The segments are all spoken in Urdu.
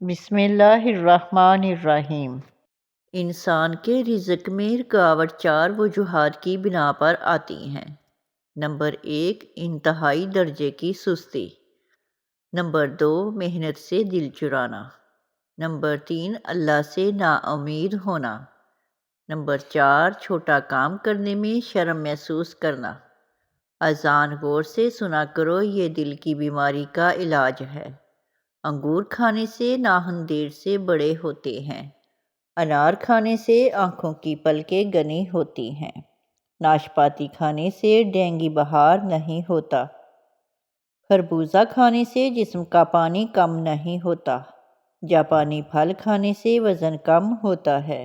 بسم اللہ الرحمن الرحیم۔ انسان کے رزق میں رکاوٹ 4 وجوہات کی بنا پر آتی ہیں۔ نمبر 1، انتہائی درجے کی سستی۔ نمبر 2، محنت سے دل چرانا۔ نمبر 3، اللہ سے نا امید ہونا۔ نمبر 4، چھوٹا کام کرنے میں شرم محسوس کرنا۔ اذان غور سے سنا کرو، یہ دل کی بیماری کا علاج ہے۔ انگور کھانے سے ناخن دیر سے بڑے ہوتے ہیں۔ انار کھانے سے آنکھوں کی پلکیں گنی ہوتی ہیں۔ ناشپاتی کھانے سے ڈینگی بخار نہیں ہوتا۔ خربوزہ کھانے سے جسم کا پانی کم نہیں ہوتا۔ جاپانی پھل کھانے سے وزن کم ہوتا ہے۔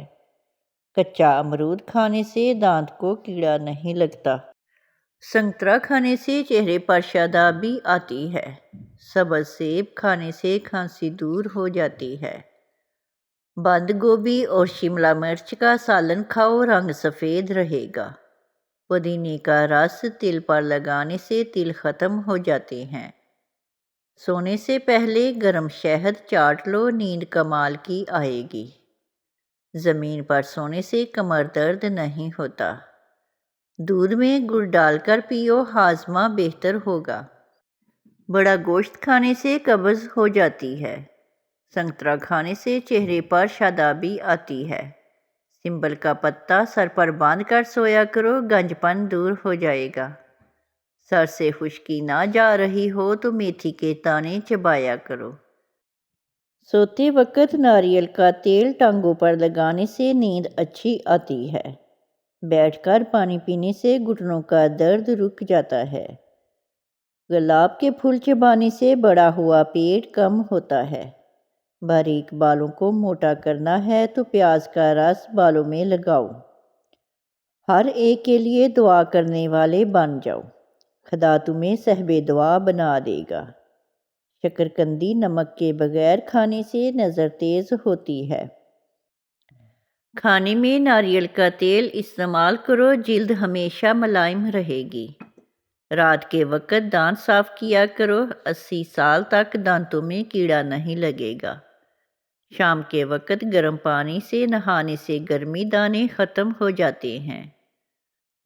کچا امرود کھانے سے دانت کو کیڑا نہیں لگتا۔ سنترا کھانے سے چہرے پر شادابی آتی ہے۔ سبز سیب کھانے سے کھانسی دور ہو جاتی ہے۔ بند گوبھی اور شملہ مرچ کا سالن کھاؤ، رنگ سفید رہے گا۔ پودینے کا رس تل پر لگانے سے تل ختم ہو جاتے ہیں۔ سونے سے پہلے گرم شہد چاٹ لو، نیند کمال کی آئے گی۔ زمین پر سونے سے کمر درد نہیں ہوتا۔ دودھ میں گڑ ڈال کر پیو، ہاضمہ بہتر ہوگا۔ بڑا گوشت کھانے سے قبض ہو جاتی ہے۔ سنترا کھانے سے چہرے پر شادابی آتی ہے۔ سنبل کا پتا سر پر باندھ کر سویا کرو، گنج پن دور ہو جائے گا۔ سر سے خشکی نہ جا رہی ہو تو میتھی کے دانے چبایا کرو۔ سوتے وقت ناریل کا تیل ٹانگوں پر لگانے سے نیند اچھی آتی ہے۔ بیٹھ کر پانی پینے سے گھٹنوں کا درد رک جاتا ہے۔ گلاب کے پھول چبانے سے بڑا ہوا پیٹ کم ہوتا ہے۔ باریک بالوں کو موٹا کرنا ہے تو پیاز کا رس بالوں میں لگاؤ۔ ہر ایک کے لیے دعا کرنے والے بن جاؤ، خدا تمہیں صاحب دعا بنا دے گا۔ شکرقندی نمک کے بغیر کھانے سے نظر تیز ہوتی ہے۔ کھانے میں ناریل کا تیل استعمال کرو، جلد ہمیشہ ملائم رہے گی۔ رات کے وقت دانت صاف کیا کرو، 80 سال تک دانتوں میں کیڑا نہیں لگے گا۔ شام کے وقت گرم پانی سے نہانے سے گرمی دانے ختم ہو جاتے ہیں۔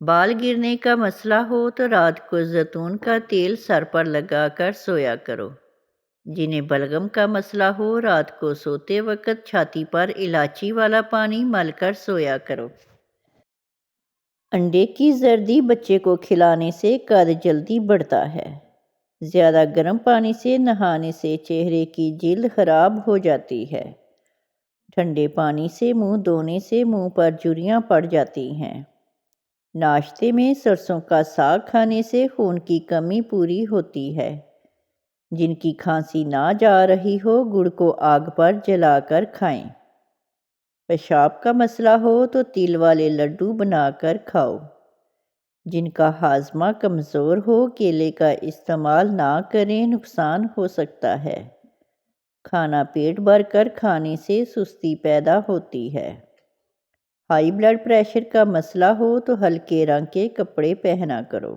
بال گرنے کا مسئلہ ہو تو رات کو زیتون کا تیل سر پر لگا کر سویا کرو۔ جنہیں بلغم کا مسئلہ ہو، رات کو سوتے وقت چھاتی پر الائچی والا پانی مل کر سویا کرو۔ انڈے کی زردی بچے کو کھلانے سے قد جلدی بڑھتا ہے۔ زیادہ گرم پانی سے نہانے سے چہرے کی جلد خراب ہو جاتی ہے۔ ٹھنڈے پانی سے منہ دھونے سے منہ پر جھریاں پڑ جاتی ہیں۔ ناشتے میں سرسوں کا ساگ کھانے سے خون کی کمی پوری ہوتی ہے۔ جن کی کھانسی نہ جا رہی ہو، گڑ کو آگ پر جلا کر کھائیں۔ پیشاب کا مسئلہ ہو تو تل والے لڈو بنا کر کھاؤ۔ جن کا ہاضمہ کمزور ہو، کیلے کا استعمال نہ کریں، نقصان ہو سکتا ہے۔ کھانا پیٹ بھر کر کھانے سے سستی پیدا ہوتی ہے۔ ہائی بلڈ پریشر کا مسئلہ ہو تو ہلکے رنگ کے کپڑے پہنا کرو۔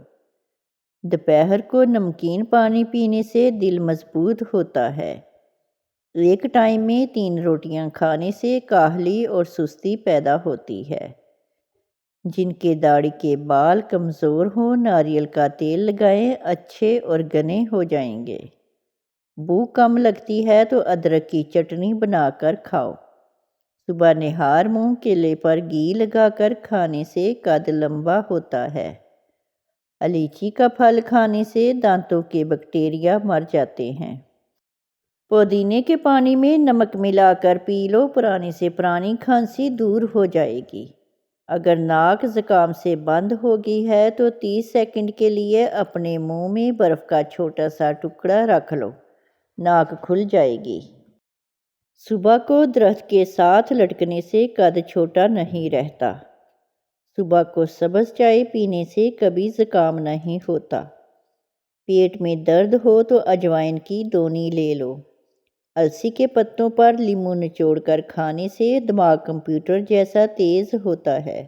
دوپہر کو نمکین پانی پینے سے دل مضبوط ہوتا ہے۔ ایک ٹائم میں 3 روٹیاں کھانے سے کاہلی اور سستی پیدا ہوتی ہے۔ جن کے داڑھی کے بال کمزور ہوں، ناریل کا تیل لگائیں، اچھے اور گھنے ہو جائیں گے۔ بھوک کم لگتی ہے تو ادرک کی چٹنی بنا کر کھاؤ۔ صبح نہار منہ کیلے پر گھی لگا کر کھانے سے قد لمبا ہوتا ہے۔ الیچی کا پھل کھانے سے دانتوں کے بیکٹیریا مر جاتے ہیں۔ پودینے کے پانی میں نمک ملا کر پی لو، پرانی سے پرانی کھانسی دور ہو جائے گی۔ اگر ناک زکام سے بند ہو گئی ہے تو 30 سیکنڈ کے لیے اپنے منہ میں برف کا چھوٹا سا ٹکڑا رکھ لو، ناک کھل جائے گی۔ صبح کو درخت کے ساتھ لٹکنے سے قد چھوٹا نہیں رہتا۔ صبح کو سبز چائے پینے سے کبھی زکام نہیں ہوتا۔ پیٹ میں درد ہو تو اجوائن کی دونی لے لو۔ السی کے پتوں پر لیموں نچوڑ کر کھانے سے دماغ کمپیوٹر جیسا تیز ہوتا ہے۔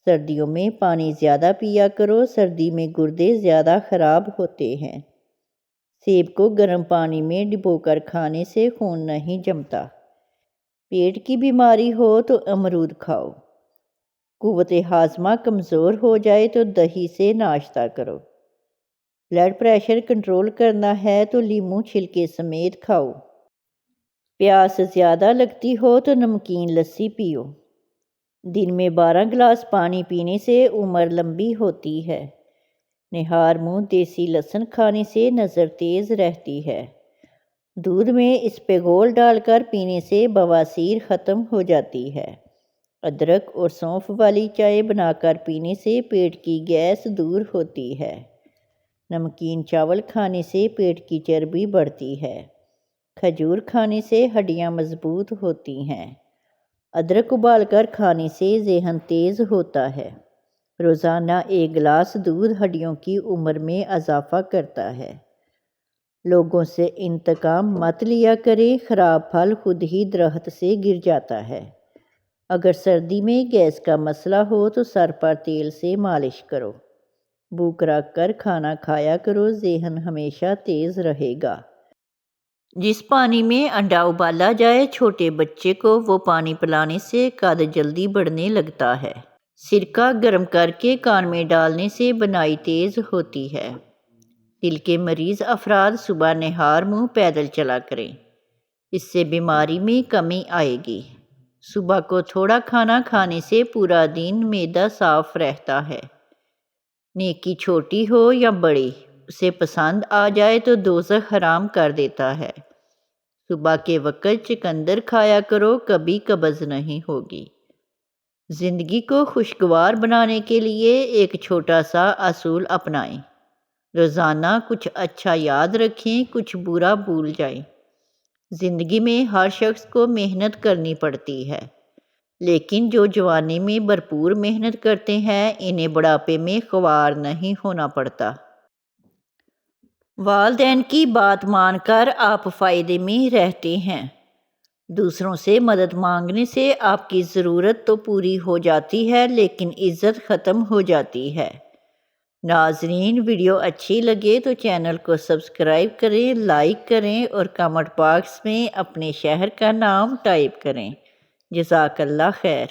سردیوں میں پانی زیادہ پیا کرو، سردی میں گردے زیادہ خراب ہوتے ہیں۔ سیب کو گرم پانی میں ڈبو کر کھانے سے خون نہیں جمتا۔ پیٹ کی بیماری ہو تو امرود کھاؤ۔ قوت ہاضمہ کمزور ہو جائے تو دہی سے ناشتہ کرو۔ بلڈ پریشر کنٹرول کرنا ہے تو لیموں چھلکے سمیت کھاؤ۔ پیاس زیادہ لگتی ہو تو نمکین لسی پیو۔ دن میں 12 گلاس پانی پینے سے عمر لمبی ہوتی ہے۔ نہار منہ دیسی لہسن کھانے سے نظر تیز رہتی ہے۔ دودھ میں اسپیغول ڈال کر پینے سے بواسیر ختم ہو جاتی ہے۔ ادرک اور سونف والی چائے بنا کر پینے سے پیٹ کی گیس دور ہوتی ہے۔ نمکین چاول کھانے سے پیٹ کی چربی بڑھتی ہے۔ کھجور کھانے سے ہڈیاں مضبوط ہوتی ہیں۔ ادرک ابال کر کھانے سے ذہن تیز ہوتا ہے۔ روزانہ 1 گلاس دودھ ہڈیوں کی عمر میں اضافہ کرتا ہے۔ لوگوں سے انتقام مت لیا کریں، خراب پھل خود ہی درخت سے گر جاتا ہے۔ اگر سردی میں گیس کا مسئلہ ہو تو سر پر تیل سے مالش کرو۔ بھوک رکھ کر کھانا کھایا کرو، ذہن ہمیشہ تیز رہے گا۔ جس پانی میں انڈا ابالا جائے چھوٹے بچے کو وہ پانی پلانے سے قد جلدی بڑھنے لگتا ہے۔ سرکہ گرم کر کے کان میں ڈالنے سے بنائی تیز ہوتی ہے۔ دل کے مریض افراد صبح نہار منہ پیدل چلا کریں، اس سے بیماری میں کمی آئے گی۔ صبح کو تھوڑا کھانا کھانے سے پورا دن معدہ صاف رہتا ہے۔ نیکی چھوٹی ہو یا بڑی، اسے پسند آ جائے تو دوزخ حرام کر دیتا ہے۔ صبح کے وقت چقندر کھایا کرو، کبھی قبض نہیں ہوگی۔ زندگی کو خوشگوار بنانے کے لیے ایک چھوٹا سا اصول اپنائیں۔ روزانہ کچھ اچھا یاد رکھیں، کچھ برا بھول جائیں۔ زندگی میں ہر شخص کو محنت کرنی پڑتی ہے، لیکن جو جوانی میں بھرپور محنت کرتے ہیں انہیں بڑھاپے میں خوار نہیں ہونا پڑتا۔ والدین کی بات مان کر آپ فائدے میں رہتے ہیں۔ دوسروں سے مدد مانگنے سے آپ کی ضرورت تو پوری ہو جاتی ہے لیکن عزت ختم ہو جاتی ہے۔ ناظرین، ویڈیو اچھی لگے تو چینل کو سبسکرائب کریں، لائک کریں اور کمنٹ باکس میں اپنے شہر کا نام ٹائپ کریں۔ جزاک اللہ خیر۔